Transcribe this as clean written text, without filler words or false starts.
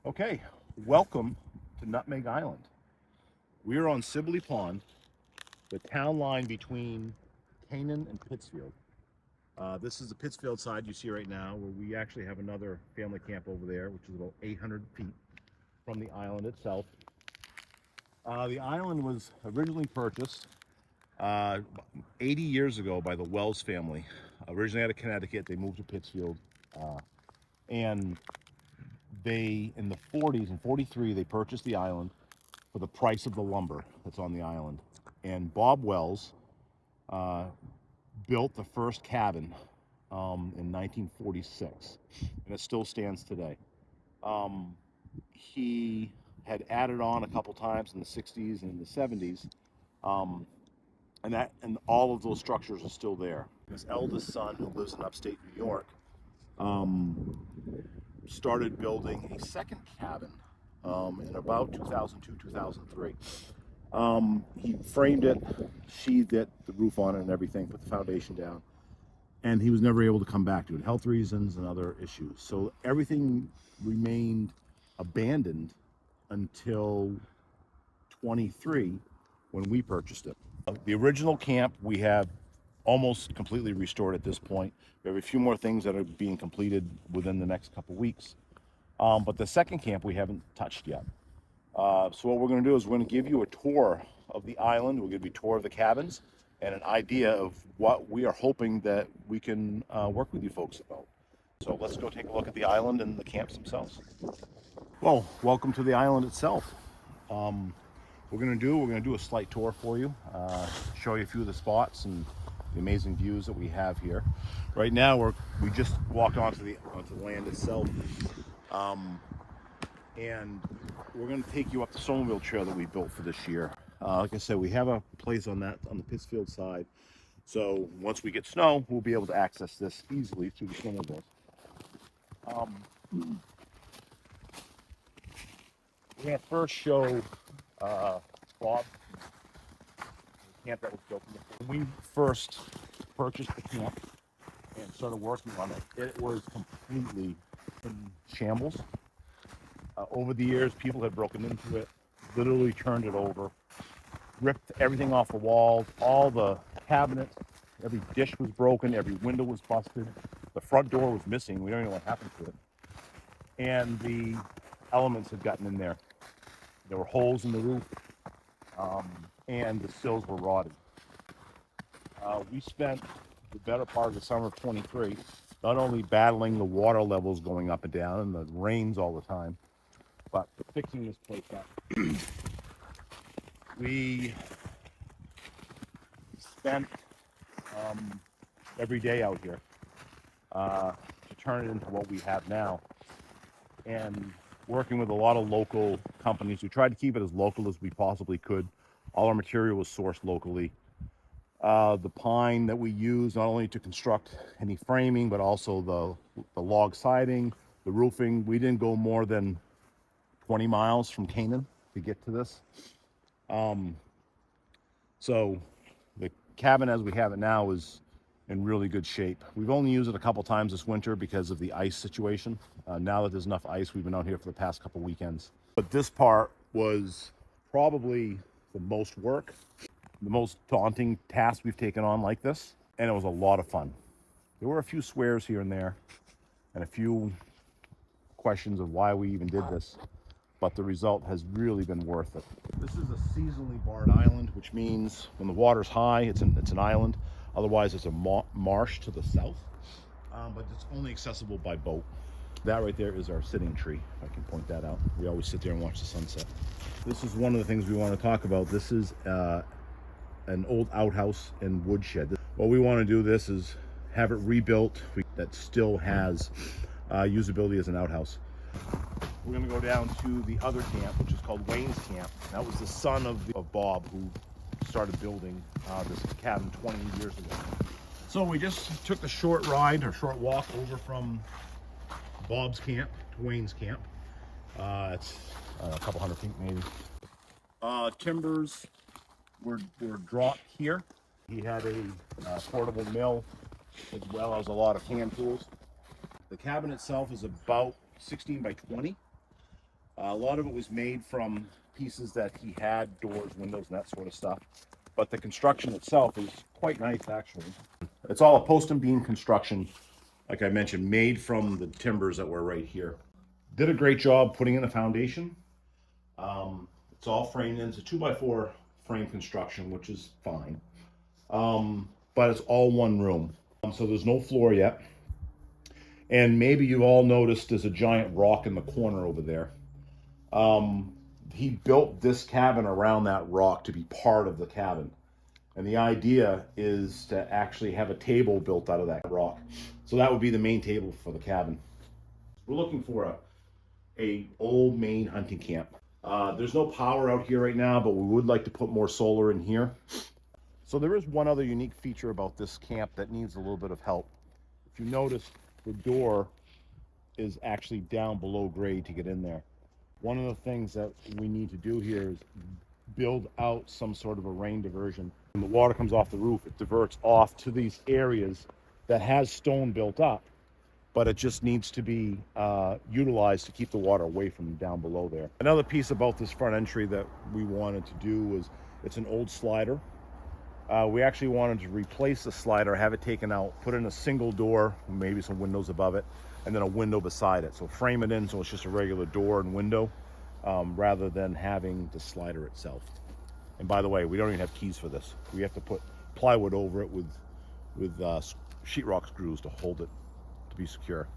Okay, welcome to Nutmeg Island. We are on Sibley Pond, the town line between Canaan and Pittsfield. This is the Pittsfield side you see right now, where we actually have another family camp over there, which is about 800 feet from the island itself. The island was originally purchased uh, 80 years ago by the Wells family. Originally out of Connecticut, they moved to Pittsfield, and they, in the 40s and 43, they purchased the island for the price of the lumber that's on the island. And Bob Wells uh, built the first cabin in 1946, and it still stands today. He had added on a couple times in the 60s and the 70s, um, and all of those structures are still there. His eldest son, who lives in upstate New York, um, started building a second cabin in about 2002, 2003. He framed it, sheathed it, the roof on it and everything, put the foundation down, and he was never able to come back due to health reasons and other issues. So everything remained abandoned until 23 when we purchased it. The original camp we have almost completely restored at this point. We have a few more things that are being completed within the next couple weeks. But the second camp we haven't touched yet. So what we're going to do is we're going to give you a tour of the island. We'll give you a tour of the cabins and an idea of what we are hoping that we can work with you folks about. So let's go take a look at the island and the camps themselves. Well, welcome to the island itself. We're going to do a slight tour for you, show you a few of the spots and the amazing views that we have here. Right now we just walked onto the land itself. And we're going to take you up the snowmobile trail that we built for this year. Like I said, we have a place on the Pittsfield side. So once we get snow, we'll be able to access this easily through the snowmobiles. We're going to first show Bob, the camp that was built. When we first purchased the camp and started working on it, it was completely in shambles. Over the years, people had broken into it, literally turned it over, ripped everything off the walls, all the cabinets, every dish was broken, every window was busted, the front door was missing, we don't know what happened to it. And the elements had gotten in there. There were holes in the roof, and the sills were rotted. We spent the better part of the summer of 23 not only battling the water levels going up and down and the rains all the time, but fixing this place up. We spent every day out here to turn it into what we have now, and working with a lot of local companies. We tried to keep it as local as we possibly could. All our material was sourced locally. The pine that we use, not only to construct any framing, but also the log siding, the roofing, we didn't go more than 20 miles from Canaan to get to this. So the cabin as we have it now is in really good shape. We've only used it a couple times this winter because of the ice situation. Now that there's enough ice, we've been out here for the past couple weekends. But this part was probably the most work, the most daunting task we've taken on like this, and it was a lot of fun. There were a few swears here and there and a few questions of why we even did this, but the result has really been worth it. This is a seasonally barred island, which means when the water's high, it's an island. Otherwise, it's a marsh to the south, but it's only accessible by boat. That right there is our sitting tree, if I can point that out. We always sit there and watch the sunset. This is one of the things we want to talk about. This is an old outhouse and woodshed. What we want to do this is have it rebuilt that still has usability as an outhouse. We're going to go down to the other camp, which is called Wayne's Camp. That was the son of Bob, who started building this cabin 20 years ago. So we just took the short ride or short walk over from Bob's camp to Wayne's camp. It's a couple hundred feet maybe. Timbers were dropped here. He had a portable mill as well as a lot of hand tools. The cabin itself is about 16 by 20. A lot of it was made from pieces that he had, doors, windows, and that sort of stuff. But the construction itself is quite nice, actually. It's all a post and beam construction, like I mentioned, made from the timbers that were right here. Did a great job putting in the foundation. It's all framed in. It's a 2x4 frame construction, which is fine. But it's all one room. So there's no floor yet. And maybe you've all noticed there's a giant rock in the corner over there. He built this cabin around that rock to be part of the cabin. And the idea is to actually have a table built out of that rock. So that would be the main table for the cabin. We're looking for a old Maine hunting camp. There's no power out here right now, but we would like to put more solar in here. So there is one other unique feature about this camp that needs a little bit of help. If you notice, the door is actually down below grade to get in there. One of the things that we need to do here is build out some sort of a rain diversion. When the water comes off the roof, it diverts off to these areas that has stone built up, but it just needs to be utilized to keep the water away from down below there. Another piece about this front entry that we wanted to do was, it's an old slider. We actually wanted to replace the slider, have it taken out, put in a single door, maybe some windows above it, and then a window beside it. So frame it in so it's just a regular door and window, rather than having the slider itself. And by the way, we don't even have keys for this. We have to put plywood over it with sheetrock screws to hold it to be secure.